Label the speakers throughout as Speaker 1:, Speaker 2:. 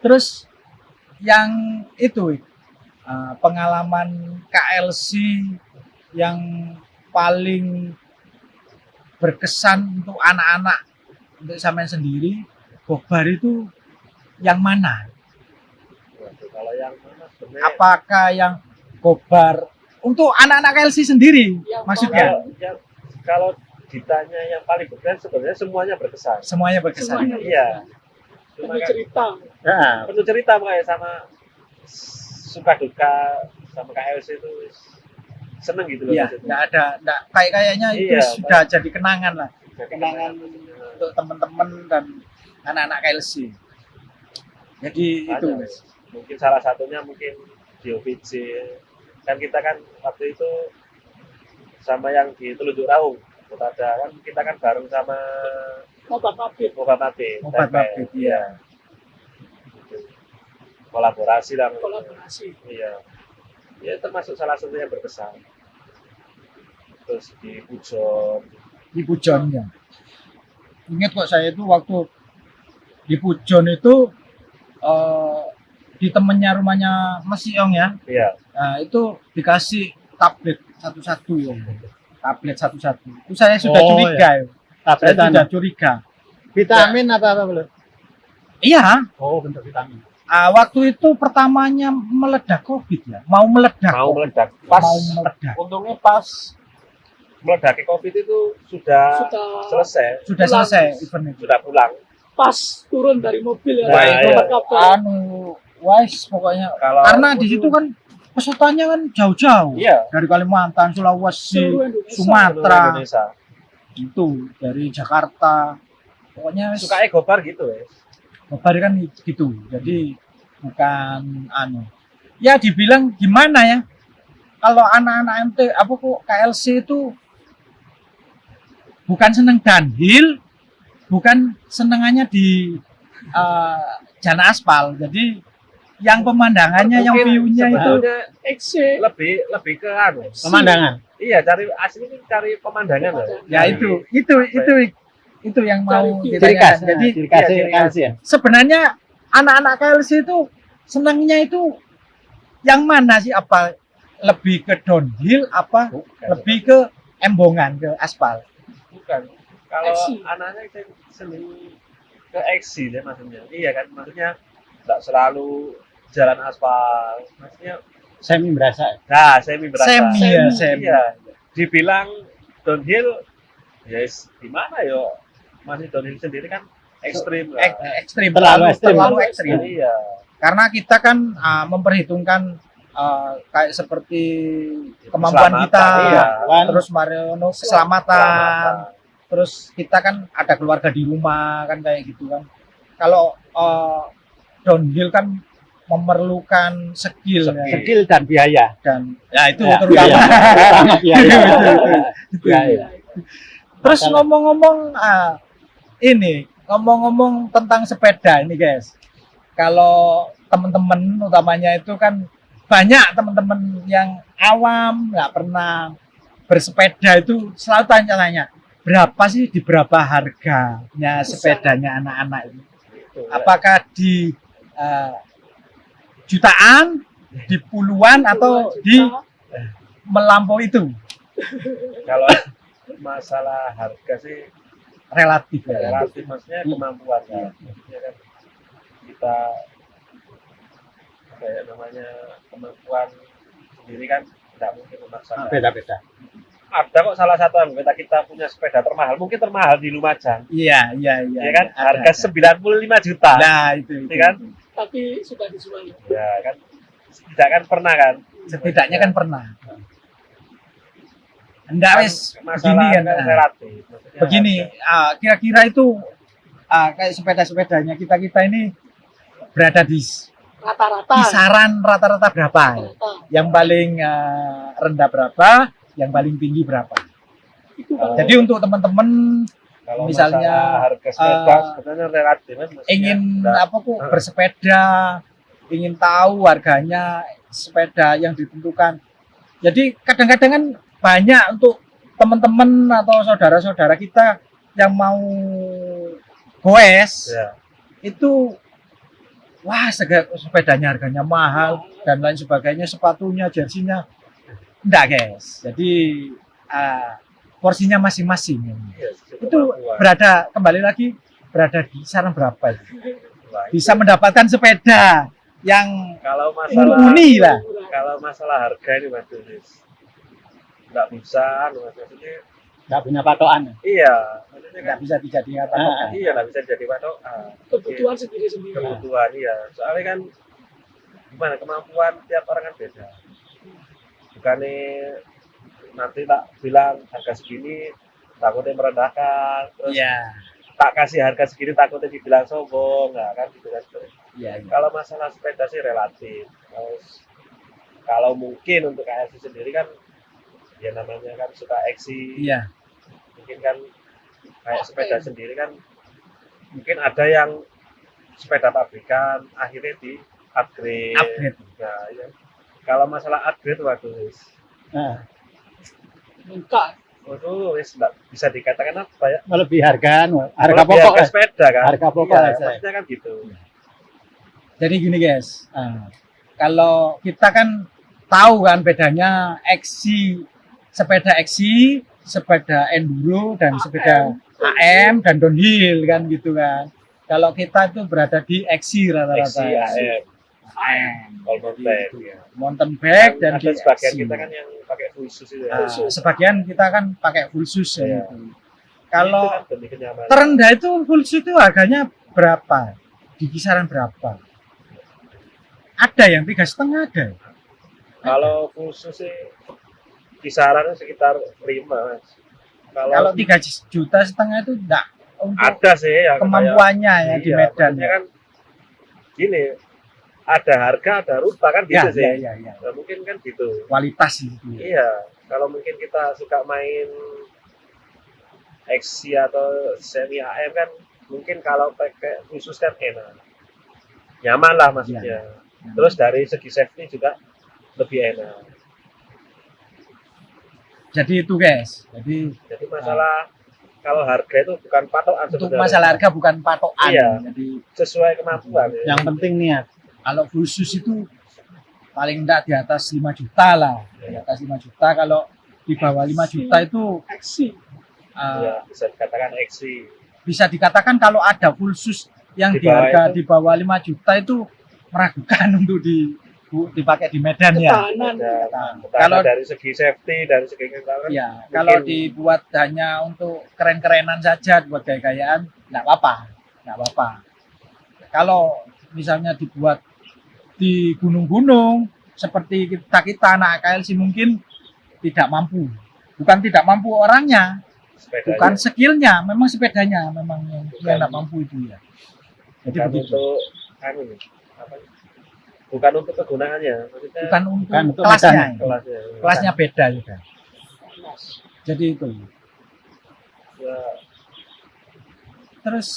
Speaker 1: Terus yang itu pengalaman KLC yang paling berkesan untuk anak-anak, untuk sampean sendiri, Gokbar itu yang mana?
Speaker 2: Kalau yang mana sebenarnya?
Speaker 1: Apakah yang Gokbar untuk anak-anak KLC sendiri
Speaker 3: Yang
Speaker 1: maksudnya?
Speaker 2: Kalau ditanya yang paling berkesan sebenarnya semuanya berkesan.
Speaker 1: Semuanya berkesan.
Speaker 3: Semuanya.
Speaker 2: Iya. Cuma
Speaker 3: Penuh
Speaker 2: kan
Speaker 3: cerita.
Speaker 2: penuh cerita makanya sama suka duka sama KLC itu seneng gitu loh.
Speaker 1: Iya, enggak kayaknya itu
Speaker 2: Iya,
Speaker 1: sudah jadi kenangan lah.
Speaker 2: Jadi
Speaker 1: Kenangan
Speaker 2: maksudnya.
Speaker 1: untuk teman-teman dan anak-anak KLC. Jadi itu,
Speaker 2: Ada.
Speaker 1: Mas.
Speaker 2: Mungkin salah satunya mungkin di OVJ. Kan kita kan waktu itu sama yang di Telunjuk Raung. Ada kan kita kan bareng sama
Speaker 3: Obat Mabit.
Speaker 2: Moba Mabit.
Speaker 1: Obat Mabit, iya.
Speaker 2: Kolaborasi lah.
Speaker 3: Kolaborasi.
Speaker 2: Iya. Ya termasuk salah satu yang berkesan. Terus di Pujon.
Speaker 1: Di Pujonnya. Ingat kok saya itu waktu di Pujon itu di temennya rumahnya Mas Iong ya.
Speaker 2: Iya.
Speaker 1: Nah, itu dikasih tablet satu-satu ya. Tablet satu-satu. Itu saya sudah curiga ya. Saya sudah curiga.
Speaker 4: Vitamin apa belum?
Speaker 1: Iya.
Speaker 4: Oh, bentuk vitamin.
Speaker 1: Waktu itu pertamanya meledak COVID ya. Mau meledak.
Speaker 2: Mau meledak. Pas
Speaker 1: Mau meledak.
Speaker 2: untungnya pas meledaknya COVID itu sudah selesai.
Speaker 1: Sudah
Speaker 3: Pulang.
Speaker 1: selesai event itu.
Speaker 2: Sudah pulang.
Speaker 3: Pas turun dari mobil ya.
Speaker 2: Nah,
Speaker 3: dari
Speaker 2: iya.
Speaker 3: obat kabel.
Speaker 1: Wise pokoknya.
Speaker 2: Kalau
Speaker 1: Karena di situ kan pesertanya kan jauh-jauh.
Speaker 2: iya,
Speaker 1: Dari Kalimantan, Sulawesi,
Speaker 3: Seluruh Indonesia.
Speaker 1: Sumatera,
Speaker 2: Indonesia.
Speaker 1: itu dari Jakarta. Pokoknya
Speaker 2: Suka Gokbar gitu, wes.
Speaker 1: Gokbar kan gitu. Jadi bukan ya dibilang gimana ya? Kalau anak-anak MT apa kok KLC itu bukan seneng downhill, bukan senengannya di jalan aspal. Jadi yang pemandangannya, yang view-nya itu
Speaker 2: sebetulnya
Speaker 3: XC.
Speaker 2: lebih ke
Speaker 4: Pemandangan.
Speaker 2: Iya, cari pemandangan loh.
Speaker 1: ya itu yang mau
Speaker 3: Cari
Speaker 4: Ciri khas.
Speaker 1: ditanyakan. Jadi
Speaker 4: ciri khas
Speaker 2: iya, ciri khas.
Speaker 4: KLC ya.
Speaker 1: sebenarnya anak-anak KLC itu senangnya itu yang mana sih? Apa lebih ke downhill, apa
Speaker 2: Bukan.
Speaker 1: lebih ke embongan, ke aspal?
Speaker 2: Bukan. Kalau
Speaker 3: Aksi.
Speaker 2: anaknya itu seni ke aksi deh maksudnya. Iya kan, maksudnya nggak selalu jalan aspal. Maksudnya,
Speaker 4: Semi berasa.
Speaker 2: nah semi berasa.
Speaker 1: Semi.
Speaker 2: Iya. Dibilang downhill, yes, gimana yo? Masih downhill sendiri kan ekstrim lah.
Speaker 1: Ekstrim,
Speaker 4: Terlalu ekstrim.
Speaker 1: terlalu ekstrim.
Speaker 2: Iya.
Speaker 1: Karena kita kan memperhitungkan kayak seperti kemampuan
Speaker 2: Keselamatan,
Speaker 1: kita,
Speaker 2: iya.
Speaker 1: terus Mariono keselamatan, terus kita kan ada keluarga di rumah kan kayak gitu kan. Kalau downhill kan memerlukan skill, ya.
Speaker 4: Skill dan biaya.
Speaker 1: Dan ya itu
Speaker 4: Ya,
Speaker 1: terutama.
Speaker 4: Terutama biaya.
Speaker 1: Itu.
Speaker 4: Biaya.
Speaker 1: Terus
Speaker 4: Masalah.
Speaker 1: ngomong-ngomong ngomong-ngomong tentang sepeda ini guys. Kalau teman-teman utamanya itu kan banyak teman-teman yang awam nggak pernah bersepeda itu selalu tanya-tanya berapa sih, di berapa harganya sepedanya anak-anak ini?
Speaker 2: Gitu, ya.
Speaker 1: Apakah di jutaan, di puluhan atau di melampaui itu?
Speaker 2: Kalau masalah harga sih
Speaker 1: Relatif ya.
Speaker 2: relatif, maksudnya kemampuan ya. Maksudnya kan kita kayak namanya kemampuan sendiri kan tidak mungkin memaksakan.
Speaker 4: Beda-beda.
Speaker 2: Ada kok salah satu anggota kita punya sepeda termahal, mungkin termahal di Lumajang,
Speaker 1: Iya.
Speaker 2: ya kan?
Speaker 1: Ada.
Speaker 2: Harga 95 juta,
Speaker 1: Nah, itu.
Speaker 2: ya kan?
Speaker 3: Tapi sudah dijual.
Speaker 2: Ya kan? Tidak kan pernah kan?
Speaker 1: Setidaknya kan pernah. Enggak wes begini
Speaker 2: Masalah
Speaker 1: kan.
Speaker 2: relatif. Maksudnya
Speaker 1: Begini,
Speaker 2: harga.
Speaker 1: kira-kira itu kayak sepeda-sepedanya kita ini berada di
Speaker 3: Rata-rata.
Speaker 1: kisaran rata-rata berapa?
Speaker 3: Rata-rata.
Speaker 1: Yang paling rendah berapa? Yang paling tinggi berapa?
Speaker 3: Itu
Speaker 2: Kalau-
Speaker 1: Jadi untuk teman-teman
Speaker 2: Kalau
Speaker 1: misalnya,
Speaker 2: masalah harga sepeda sebenarnya relatif kan, maksudnya
Speaker 1: ingin
Speaker 2: enggak-
Speaker 1: apa kok bersepeda, ingin tahu harganya sepeda yang ditentukan. Jadi kadang-kadang kan banyak untuk teman-teman atau saudara-saudara kita yang mau goes
Speaker 2: ya.
Speaker 1: itu wah sepedanya harganya mahal dan lain sebagainya, sepatunya, jersinya. Enggak guys, jadi porsinya masing-masing.
Speaker 2: Iya,
Speaker 1: Itu berada kembali lagi berada di kisaran berapa itu?
Speaker 2: Wah,
Speaker 1: Bisa mendapatkan sepeda yang
Speaker 2: kalau masalah
Speaker 1: mumpuni lah.
Speaker 2: kalau masalah harga ini Mas Donis nggak bisa Mas, maksudnya
Speaker 4: Nggak punya patokan.
Speaker 2: iya maksudnya kan
Speaker 1: Nggak bisa dijadikan patokan.
Speaker 2: iya nggak bisa jadi patokan
Speaker 3: Kebutuhan sendiri-sendiri.
Speaker 2: kebutuhan iya soalnya kan gimana kemampuan tiap orang kan beda bukannya nanti tak bilang harga segini takutnya merendahkan terus
Speaker 1: Iya,
Speaker 2: tak kasih harga segini takutnya dibilang sombong nggak kan gitu kan
Speaker 1: iya, iya.
Speaker 2: kalau masalah sepeda sih relatif terus kalau mungkin untuk KSI sendiri kan ya namanya kan suka eksi
Speaker 1: Iya,
Speaker 2: mungkin kan kayak sepeda sendiri kan mungkin ada yang sepeda pabrikan akhirnya di upgrade.
Speaker 1: upgrade.
Speaker 2: Nah, ya. Kalau masalah upgrade waduh
Speaker 4: Nah,
Speaker 3: Lengkap.
Speaker 2: waduh wis nggak bisa dikatakan apa ya
Speaker 4: lebih harga
Speaker 2: Kalau
Speaker 4: pokok
Speaker 2: harga
Speaker 4: lah.
Speaker 2: sepeda kan
Speaker 4: Harga pokok
Speaker 2: iya,
Speaker 4: lah, saya.
Speaker 2: maksudnya kan gitu
Speaker 1: Jadi gini guys, kalau kita kan tahu kan bedanya sepeda XC, sepeda enduro dan sepeda AM dan downhill kan gitu kan. Kalau kita itu berada di XC rata-rata.
Speaker 2: eksi AM
Speaker 1: AM.
Speaker 2: all mountain ya.
Speaker 1: Mountain bike dan
Speaker 2: ada
Speaker 1: di
Speaker 2: sebagian
Speaker 1: XC.
Speaker 2: kita kan yang pakai full shoes itu ya
Speaker 1: Sebagian kita kan pakai full shoes ya.
Speaker 2: Iya.
Speaker 1: Gitu. Kalau
Speaker 2: Itu kan demi kenyamanan
Speaker 1: terendah itu full shoes itu harganya berapa? Di kisaran berapa? Ada yang 3,5 ada.
Speaker 2: kalau full shoes sih kisarannya sekitar 5 Mas.
Speaker 1: Kalau 3,5 juta itu enggak untuk
Speaker 2: ada sih yang
Speaker 1: kemampuannya ya di Medan.
Speaker 2: maksudnya kan gini ada harga ada rupa kan gitu
Speaker 1: Ya,
Speaker 2: sih
Speaker 1: ya, ya, ya.
Speaker 2: Nah, mungkin kan gitu
Speaker 1: Kualitas itu. Ya.
Speaker 2: iya kalau mungkin kita suka main XC atau semi AM kan mungkin kalau pakai khusus kan enak nyaman lah maksudnya terus dari segi safety juga lebih enak
Speaker 1: Jadi itu guys.
Speaker 2: jadi masalah kalau harga itu bukan patokan
Speaker 1: Untuk
Speaker 2: sebenarnya.
Speaker 1: masalah harga bukan patokan.
Speaker 2: Iya.
Speaker 1: Jadi
Speaker 2: Sesuai kemampuan ya.
Speaker 4: Yang penting niat.
Speaker 1: kalau khusus itu paling enggak di atas 5 juta lah. Di atas 5 juta, kalau di bawah 5 juta itu
Speaker 3: Aksi.
Speaker 2: Ya, bisa dikatakan XC
Speaker 1: bisa dikatakan kalau ada full shoes yang
Speaker 2: Di
Speaker 1: di
Speaker 2: bawah
Speaker 1: harga
Speaker 2: itu.
Speaker 1: di bawah 5 juta itu meragukan untuk dipakai di Medan ya.
Speaker 3: Ketahanan.
Speaker 1: Kalau-
Speaker 2: dari segi safety dari segi ketahanan
Speaker 1: Ya, kalau
Speaker 2: mungkin-
Speaker 1: dibuat hanya untuk keren-kerenan saja, buat gaya-gayaan, nggak apa-apa. Kalau misalnya dibuat di gunung-gunung, seperti kita anak KLC mungkin tidak mampu. Bukan tidak mampu orangnya,
Speaker 2: sepedanya.
Speaker 1: bukan skillnya, memang sepedanya memang yang nggak mampu itu ya. Jadi
Speaker 2: bukan
Speaker 1: begitu.
Speaker 2: untuk anu nih, apa ya? Bukan untuk kegunaannya maksudnya
Speaker 1: Bukan untuk
Speaker 4: Bukan untuk
Speaker 1: kelasnya,
Speaker 4: medan.
Speaker 2: kelasnya
Speaker 1: beda juga. Jadi itu.
Speaker 2: ya,
Speaker 1: Terus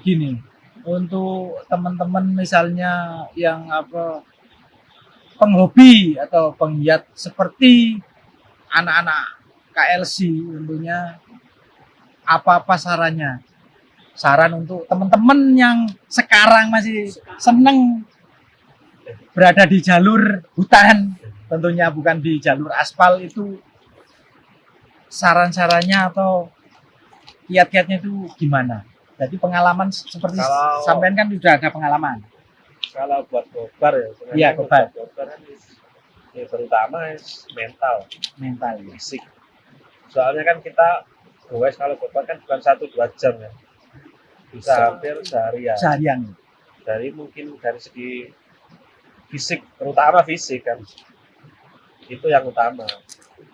Speaker 1: gini, untuk teman-teman misalnya yang penghobi atau penggiat seperti anak-anak KLC, tentunya apa sarannya? Saran untuk teman-teman yang sekarang masih seneng berada di jalur hutan, tentunya bukan di jalur aspal, itu saran-sarannya atau kiat-kiatnya itu gimana? Jadi pengalaman seperti
Speaker 2: Kalau-
Speaker 1: sampean kan sudah ada pengalaman.
Speaker 2: kalau buat gobar ya sebenarnya
Speaker 1: Iya, gobar.
Speaker 2: buat gobar kan ya, terutama mental
Speaker 1: Mental ya.
Speaker 2: fisik soalnya kan kita goes kalau gobar kan bukan 1-2 jam ya bisa hampir seharian
Speaker 1: Seharian.
Speaker 2: dari mungkin dari segi fisik terutama fisik kan itu yang utama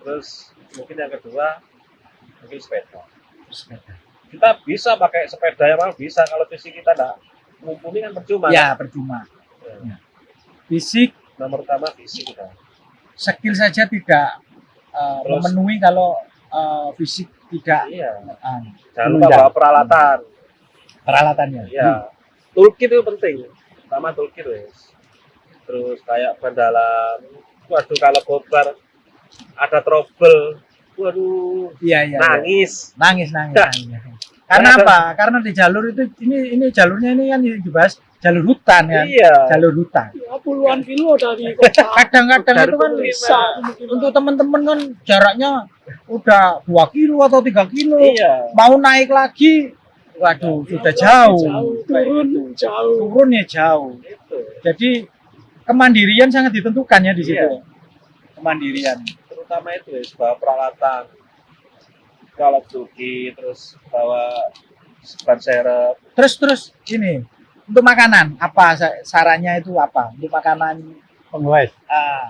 Speaker 2: terus mungkin yang kedua mungkin sepeda
Speaker 1: Sepeda.
Speaker 2: kita bisa pakai sepeda yang mana bisa kalau fisik kita enggak mumpuni kan percuma
Speaker 1: Ya, percuma.
Speaker 2: kan?
Speaker 1: Fisik,
Speaker 2: Nomor utama fisik kita
Speaker 1: skill saja tidak
Speaker 2: Terus-
Speaker 1: memenuhi kalau fisik tidak
Speaker 2: iya
Speaker 1: uh,
Speaker 2: jangan lupa
Speaker 4: Menunjang.
Speaker 2: bawa peralatan
Speaker 1: peralatannya.
Speaker 2: ya toolkit itu penting pertama toolkit wes terus kayak bandalan waduh kalau gobar ada trouble waduh
Speaker 1: Iya, iya.
Speaker 2: nangis
Speaker 1: Nangis. Karena apa? Karena di jalur itu ini jalurnya ini kan dibahas jalur hutan kan.
Speaker 2: Iya.
Speaker 1: Jalur hutan.
Speaker 3: Ya, puluhan kilo dari kota.
Speaker 1: Kadang-kadang
Speaker 2: Dari
Speaker 1: itu kan
Speaker 2: pemukiman.
Speaker 1: untuk teman-teman kan jaraknya udah 2 kilo atau 3 kilo.
Speaker 2: Iya.
Speaker 1: Mau naik lagi, waduh sudah jauh.
Speaker 3: Jauh.
Speaker 1: Turunnya jauh.
Speaker 2: Itu.
Speaker 1: Jadi kemandirian sangat ditentukan ya di situ.
Speaker 2: Iya.
Speaker 1: Kemandirian.
Speaker 2: Terutama itu ya, bawa peralatan. Kalau Turki, terus bawa ban serep.
Speaker 1: Terus ini untuk makanan apa sarannya itu apa? Untuk makanan
Speaker 4: Penguas.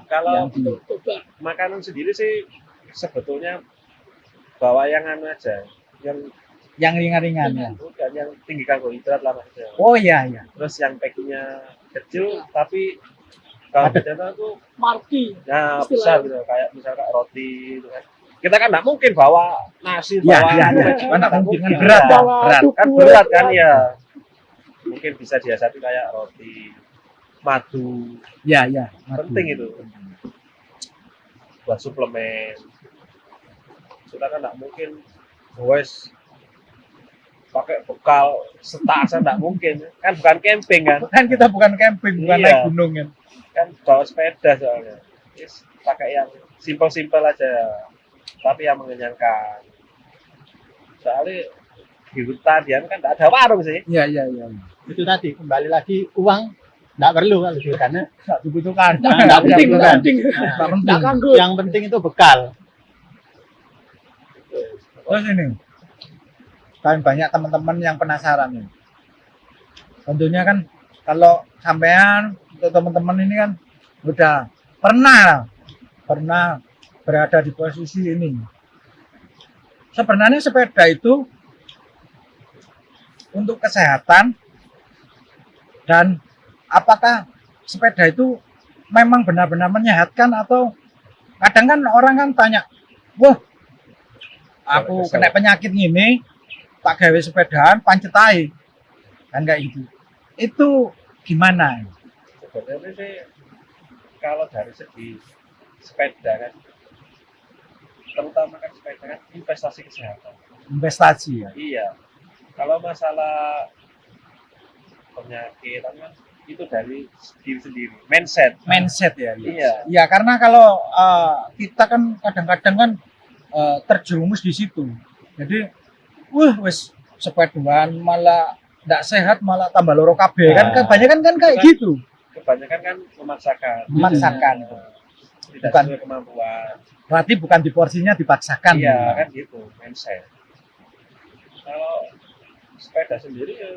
Speaker 2: Kalau
Speaker 1: yang di
Speaker 3: Coba.
Speaker 2: makanan sendiri sih sebetulnya bawa yang anu aja,
Speaker 1: yang ringan-ringan ya.
Speaker 2: bukan yang tinggi karbohidrat lah maksudnya.
Speaker 1: Oh iya iya.
Speaker 2: Terus yang packingnya kecil tapi kalau
Speaker 4: Ada.
Speaker 2: bicara tuh
Speaker 3: Marki.
Speaker 2: nah
Speaker 3: Istilahnya.
Speaker 2: besar gitu, kayak misalnya roti gitu kan. Kita kan nggak mungkin bawa nasi,
Speaker 1: Iya
Speaker 2: bawa
Speaker 1: iya.
Speaker 2: anu,
Speaker 1: iya.
Speaker 2: kan
Speaker 1: Nggak mungkin kan
Speaker 2: Iya.
Speaker 1: berat ya.
Speaker 3: Bawa
Speaker 1: Berat.
Speaker 3: duku,
Speaker 2: Kan berat kan ya. Mungkin bisa diasati kayak roti, madu,
Speaker 1: Iya iya.
Speaker 2: penting itu buat suplemen. Kita kan nggak mungkin wes pakai bekal setasan, nggak mungkin kan, bukan camping kan,
Speaker 1: Kan kita bukan camping, bukan
Speaker 2: Iya.
Speaker 1: naik gunung kan.
Speaker 2: kan bawa sepeda soalnya. Yes, pakai yang simpel-simpel aja tapi yang mengenyangkan, soalnya di hutan dia kan nggak ada warung sih.
Speaker 1: Iya iya iya.
Speaker 4: Itu tadi kembali lagi uang nggak perlu kalau di karena
Speaker 1: Nggak dibutuhkan.
Speaker 4: Nggak
Speaker 3: Penting,
Speaker 4: bukan.
Speaker 3: penting.
Speaker 1: Nggak penting.
Speaker 3: Nggak kanggo.
Speaker 4: yang penting itu bekal.
Speaker 1: Terus ini kan banyak teman-teman yang penasaran nih. Tentunya kan kalau sampean atau teman-teman ini kan udah pernah berada di posisi ini. Sebenarnya sepeda itu untuk kesehatan, dan apakah sepeda itu memang benar-benar menyehatkan, atau kadang kan orang kan tanya, wah aku kena penyakit gini tak gawe sepedaan pancet ae kan kayak gitu. Itu gimana?
Speaker 2: Sebenarnya sih kalau dari segi sepeda kan, terutama kan sepeda kan investasi kesehatan.
Speaker 1: Investasi ya.
Speaker 2: Iya, kalau masalah penyakit kan itu dari diri sendiri, mindset.
Speaker 1: Ya.
Speaker 2: Iya.
Speaker 1: Ya karena kalau kita kan kadang-kadang kan terjerumus di situ. Jadi wes sepedaan malah tidak sehat, malah tambah loro kabeh kan.
Speaker 4: Nah.
Speaker 1: Kebanyakan kan kayak gitu.
Speaker 2: Kebanyakan kan
Speaker 1: Memaksakan.
Speaker 2: tidak
Speaker 1: Bukan.
Speaker 2: sesuai kemampuan.
Speaker 1: Berarti bukan di porsinya, dipaksakan.
Speaker 2: Iya kan gitu, mindset. Kalau sepeda sendiri ya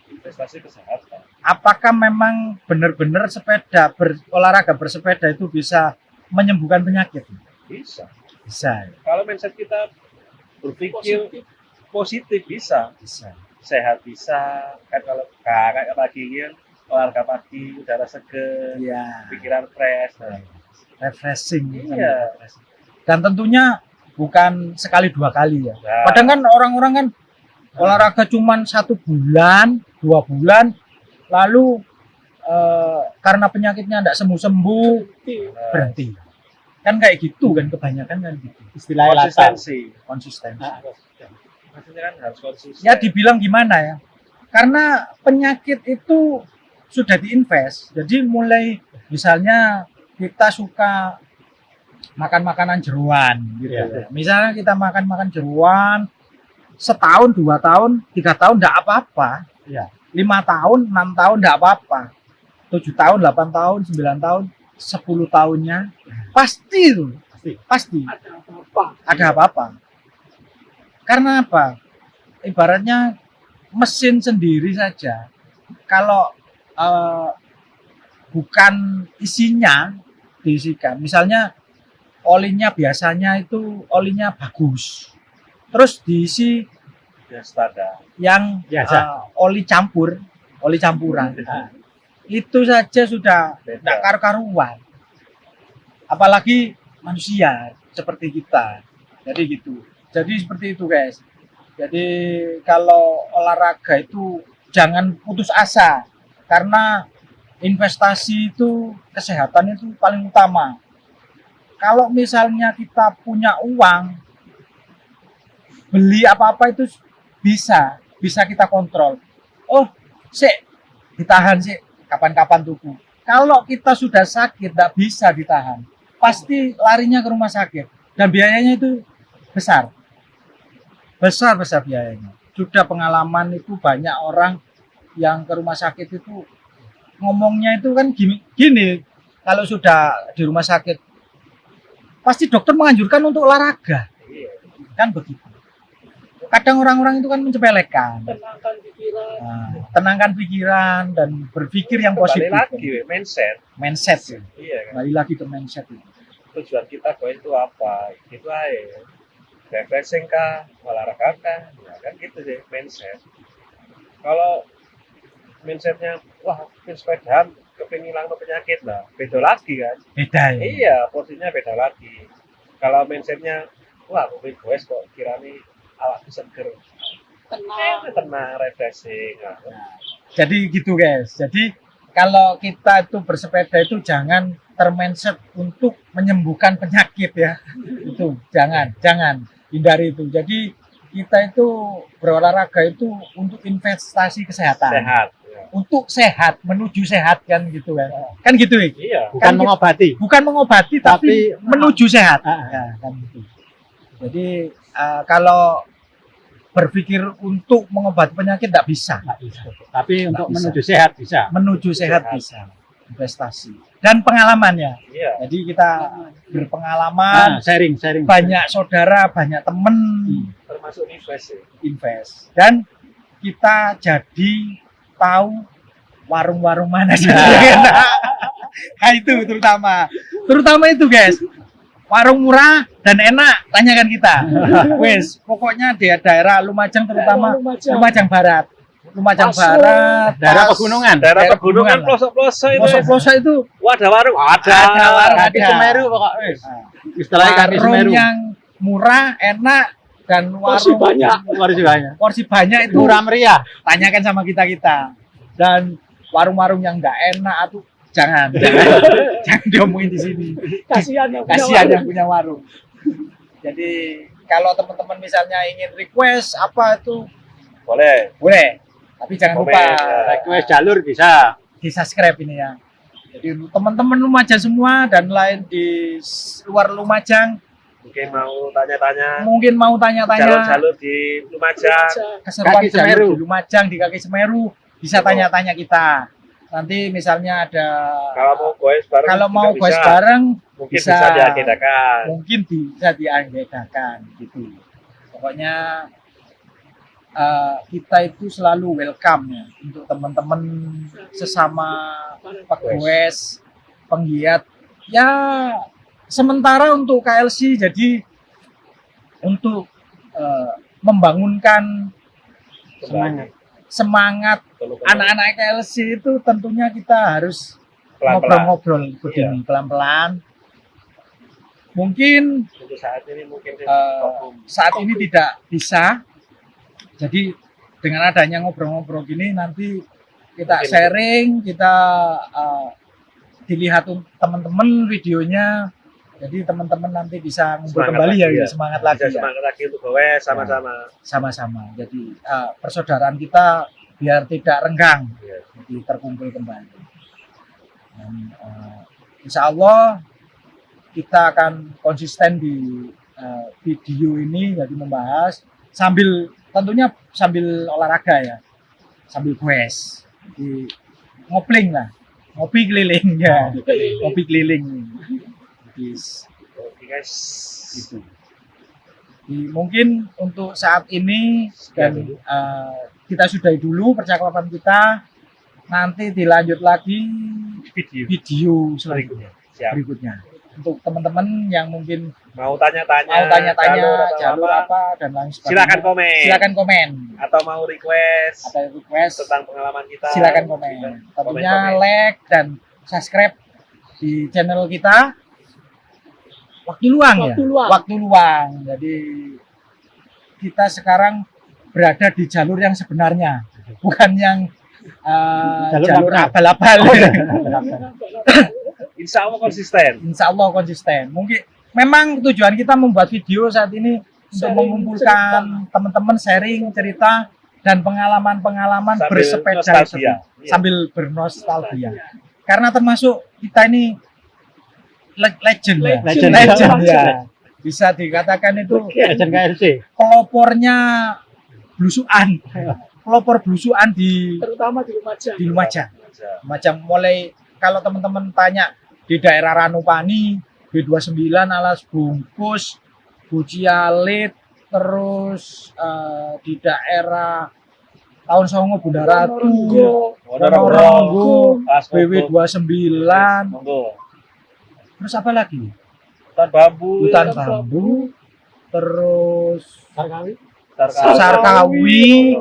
Speaker 2: investasi kesehatan.
Speaker 1: Apakah memang benar-benar olahraga bersepeda itu bisa menyembuhkan penyakit?
Speaker 2: Bisa.
Speaker 1: Bisa.
Speaker 2: Kalau mindset kita berpikir positif bisa. Sehat bisa. Kan kalau kayak pagi kan olahraga pagi, udara seger,
Speaker 1: Iya.
Speaker 2: pikiran fresh. Nah,
Speaker 1: Refreshing.
Speaker 2: iya.
Speaker 1: Dan tentunya bukan sekali 2 kali ya.
Speaker 2: Nah,
Speaker 1: Kadang kan orang-orang kan olahraga cuman 1 bulan, 2 bulan, lalu karena penyakitnya tidak sembuh-sembuh berhenti. Kan kayak gitu kan, kebanyakan kan gitu.
Speaker 4: Istilahnya latar.
Speaker 2: konsistensi.
Speaker 4: Nah,
Speaker 2: Maksudnya kan harus konsisten.
Speaker 1: Ya dibilang gimana ya? Karena penyakit itu sudah diinvest. Jadi mulai misalnya kita suka makan makanan jeruan gitu.
Speaker 4: Iya.
Speaker 1: Misalnya kita makan jeruan setahun, 2 tahun, 3 tahun enggak apa-apa.
Speaker 4: Iya.
Speaker 1: 5 tahun, 6 tahun enggak apa-apa. 7 tahun, 8 tahun, 9 tahun, 10 tahunnya pasti itu. Pasti
Speaker 3: Ada apa-apa.
Speaker 1: ada apa-apa. Karena apa? Ibaratnya mesin sendiri saja. Kalau bukan isinya diisikan, misalnya olinya biasanya itu olinya bagus, terus diisi
Speaker 2: Ya standar.
Speaker 1: yang
Speaker 4: Biasa.
Speaker 1: oli campuran,
Speaker 4: Nah,
Speaker 1: itu saja sudah
Speaker 2: Beda.
Speaker 1: tidak karu-karuan. Apalagi manusia seperti kita. Jadi gitu. Jadi seperti itu guys. Jadi kalau olahraga itu jangan putus asa, karena investasi itu kesehatan itu paling utama. Kalau misalnya kita punya uang, beli apa-apa itu bisa kita kontrol. Oh, sik, ditahan sih, kapan-kapan tubuh. Kalau kita sudah sakit, tidak bisa ditahan, pasti larinya ke rumah sakit. Dan biayanya itu besar. Besar biayanya. Sudah pengalaman itu banyak orang yang ke rumah sakit itu ngomongnya itu kan gini, kalau sudah di rumah sakit, pasti dokter menganjurkan untuk olahraga.
Speaker 2: Iya.
Speaker 1: Kan begitu. Kadang orang-orang itu kan menyepelekan.
Speaker 3: Tenangkan pikiran.
Speaker 1: Nah, tenangkan pikiran dan berpikir yang
Speaker 2: Kembali
Speaker 1: positif.
Speaker 2: lagi mindset.
Speaker 1: Mindset. Ya.
Speaker 2: Iya kan.
Speaker 1: Kembali lagi ke mindset itu.
Speaker 2: Tujuan kita koin itu apa? Itu aja. Refreshing kah, olahraga kah? Ya kan gitu sih mindset. Kalau mindsetnya wah pengen sepedaan kepingin hilang penyakit lah, beda lagi kan.
Speaker 1: Beda ya.
Speaker 2: Iya, porsinya beda lagi. Kalau mindsetnya wah kopi goes kok kirani awak seger. Tenang, refreshing. Nah,
Speaker 1: Jadi gitu guys. Jadi kalau kita itu bersepeda itu jangan termindset untuk menyembuhkan penyakit ya. Itu jangan hindari itu. Jadi kita itu berolahraga itu untuk investasi kesehatan.
Speaker 2: sehat. Ya.
Speaker 1: Untuk sehat, menuju sehat kan gitu kan. Kan gitu ya.
Speaker 2: Iya.
Speaker 4: Bukan
Speaker 1: Kan
Speaker 4: mengobati.
Speaker 1: Bukan mengobati tapi
Speaker 4: Tapi
Speaker 1: menuju sehat.
Speaker 4: Ah,
Speaker 1: Ya, kan gitu. Jadi kalau berpikir untuk mengobati penyakit tidak bisa.
Speaker 4: nggak bisa. Tapi untuk
Speaker 1: bisa.
Speaker 4: menuju sehat bisa.
Speaker 1: Menuju sehat
Speaker 2: Sehat.
Speaker 1: bisa. Investasi dan pengalamannya.
Speaker 2: Iya.
Speaker 1: Jadi kita berpengalaman,
Speaker 4: Sharing.
Speaker 1: banyak saudara, banyak temen
Speaker 2: Termasuk invest ya.
Speaker 1: invest dan kita jadi tahu warung-warung mana sih yang enak. Nah, itu terutama itu guys, warung murah dan enak, tanyakan kita. Wes pokoknya di daerah Lumajang terutama Lumajang Barat, Lumajang
Speaker 3: Masuk.
Speaker 1: Barat,
Speaker 4: Daerah
Speaker 1: pas-
Speaker 4: pegunungan.
Speaker 2: Daerah
Speaker 1: Daerah
Speaker 2: pegunungan
Speaker 1: pegunungan.
Speaker 2: pelosok-pelosok itu.
Speaker 1: pelosok-pelosok itu
Speaker 2: Wadah warung.
Speaker 1: Ada warung.
Speaker 4: Kaki
Speaker 1: ada.
Speaker 4: Semeru pokoknya.
Speaker 1: Nah,
Speaker 4: Istilahnya kaki
Speaker 1: warung
Speaker 4: Semeru.
Speaker 1: yang murah, enak dan
Speaker 3: Porsi
Speaker 1: warung
Speaker 3: banyak.
Speaker 4: Luar banyak.
Speaker 1: porsi banyak itu
Speaker 4: Murah meriah.
Speaker 1: tanyakan sama kita dan warung-warung yang nggak enak atau jangan diomongin di sini.
Speaker 3: Kasihan yang punya
Speaker 1: Kasihan
Speaker 3: warung.
Speaker 1: yang punya warung. Jadi kalau teman-teman misalnya ingin request apa itu
Speaker 2: Boleh.
Speaker 1: boleh, tapi jangan
Speaker 2: Komen,
Speaker 1: lupa
Speaker 2: ya.
Speaker 4: Request jalur bisa.
Speaker 1: di subscribe ini ya. Jadi untuk teman-teman Lumajang semua dan lain di luar Lumajang
Speaker 2: Mungkin mau tanya-tanya
Speaker 1: mungkin mau tanya-tanya
Speaker 2: jalur-jalur di Lumajang.
Speaker 1: keseruan
Speaker 4: Kaki
Speaker 1: jalur
Speaker 4: Semeru.
Speaker 1: di Lumajang di kaki Semeru bisa tanya-tanya kita. Nanti misalnya ada
Speaker 2: Kalau mau goes bareng
Speaker 1: kalau
Speaker 2: juga
Speaker 1: mau
Speaker 2: bisa.
Speaker 1: goes bareng
Speaker 2: Mungkin bisa diagendakan.
Speaker 1: mungkin bisa diagendakan gitu. Pokoknya kita itu selalu welcome ya untuk teman-teman sesama pegoes, penggiat. Ya sementara untuk KLC jadi untuk membangunkan
Speaker 2: Semangat.
Speaker 1: semangat
Speaker 2: Anak
Speaker 1: anak-anak KLC itu tentunya kita harus
Speaker 2: pelan-pelan.
Speaker 1: ngobrol-ngobrol begini pelan-pelan. Mungkin
Speaker 2: Untuk saat ini mungkin
Speaker 1: saat ini tidak bisa. Jadi dengan adanya ngobrol-ngobrol gini nanti kita
Speaker 2: Mungkin.
Speaker 1: sharing, kita dilihat teman-teman videonya. Jadi teman-teman nanti bisa ngumpul
Speaker 2: Semangat
Speaker 1: kembali
Speaker 2: lagi
Speaker 1: ya,
Speaker 2: ya.
Speaker 1: semangat lagi
Speaker 2: bisa
Speaker 1: ya,
Speaker 2: semangat lagi untuk goes sama-sama.
Speaker 1: sama-sama. Jadi persaudaraan kita biar tidak renggang,
Speaker 2: Iya.
Speaker 1: jadi terkumpul kembali. Dan, insya Allah kita akan konsisten di video ini, jadi membahas tentunya sambil olahraga ya, sambil goes, jadi ngopling lah, ngopi keliling ya, ngopi keliling. Yes,
Speaker 2: Oke guys.
Speaker 1: gitu. Mungkin untuk saat ini dan
Speaker 2: Sekian dulu.
Speaker 1: kita sudahi dulu percakapan kita. Nanti dilanjut lagi video selanjutnya
Speaker 2: Siap.
Speaker 1: berikutnya. Untuk teman-teman yang mungkin
Speaker 2: Mau tanya-tanya,
Speaker 1: mau tanya-tanya
Speaker 2: atau
Speaker 1: jalur apa dan lain sebagainya,
Speaker 2: silakan komen.
Speaker 1: silakan komen.
Speaker 2: Atau mau request
Speaker 1: Ada request,
Speaker 2: tentang pengalaman kita.
Speaker 1: silakan komen. Tentunya like dan subscribe di channel kita. Waktu luang ya.
Speaker 3: Waktu luang.
Speaker 1: Waktu luang. Jadi kita sekarang berada di jalur yang sebenarnya, bukan yang jalur
Speaker 4: nabrak.
Speaker 1: abal-abal.
Speaker 2: Insya Allah konsisten.
Speaker 1: Insya Allah konsisten. Mungkin memang tujuan kita membuat video saat ini untuk
Speaker 3: Sharing
Speaker 1: mengumpulkan teman-teman sharing cerita dan pengalaman-pengalaman
Speaker 2: Sambil
Speaker 1: bersepeda
Speaker 2: nostalgia. Iya.
Speaker 1: sambil bernostalgia. Karena termasuk kita ini legend ya.
Speaker 4: Legend.
Speaker 1: Legend ya. Bisa dikatakan itu
Speaker 4: Legend KRC.
Speaker 1: pelopornya blusukan. Pelopor blusukan
Speaker 3: terutama di Lumajang.
Speaker 1: di Lumajang.
Speaker 2: Aja.
Speaker 1: Macam mulai kalau teman-teman tanya di daerah Ranupani, B29 Alas Bungkus, Bucialit, terus di daerah Tahun Songo Bunda Ratu, Wonoronggo,
Speaker 2: Pas
Speaker 1: BW29,
Speaker 2: monggo.
Speaker 1: terus apa lagi?
Speaker 2: Hutan bambu.
Speaker 1: Hutan Bambu, terus
Speaker 4: Sarkawi.
Speaker 1: Sarkawi,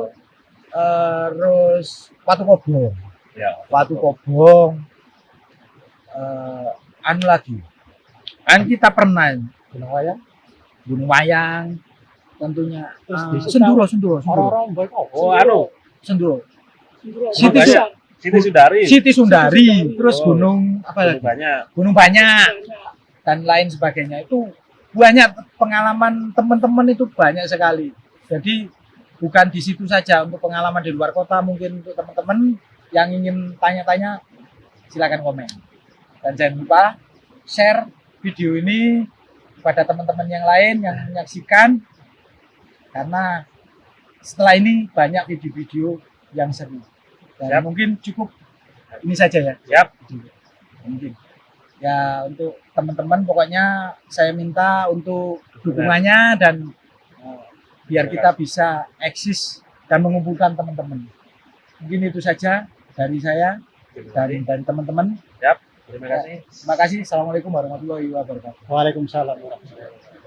Speaker 1: terus Watu Kobong.
Speaker 2: Ya.
Speaker 1: Watu Kobong, anu lagi, kita pernah
Speaker 4: Gunung Wayang.
Speaker 1: Gunung Wayang, tentunya
Speaker 4: Terus di
Speaker 1: Senduro,
Speaker 4: Orang-orang baik.
Speaker 2: Oh, anu.
Speaker 1: Senduro,
Speaker 3: Siti
Speaker 1: Siti
Speaker 2: Siti Sundari.
Speaker 1: Siti Sundari, terus
Speaker 2: Oh.
Speaker 1: Gunung apa lagi?
Speaker 2: Banyak.
Speaker 1: Gunung Banyak dan lain sebagainya. Itu banyak pengalaman teman-teman, itu banyak sekali. Jadi bukan di situ saja, untuk pengalaman di luar kota, mungkin untuk teman-teman yang ingin tanya-tanya silakan komen. Dan jangan lupa share video ini kepada teman-teman yang lain yang menyaksikan, karena setelah ini banyak video-video yang seru. Dan
Speaker 2: Siap.
Speaker 1: mungkin cukup ini saja ya.
Speaker 2: Siap.
Speaker 1: Mungkin ya, untuk teman-teman pokoknya saya minta untuk dukungannya dan biar kita bisa eksis dan mengumpulkan teman-teman. Mungkin itu saja dari saya dan dari teman-teman.
Speaker 2: Terima kasih.
Speaker 1: Terima kasih. Assalamualaikum warahmatullahi wabarakatuh.
Speaker 4: Waalaikumsalam warahmatullahi wabarakatuh.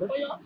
Speaker 3: Kayak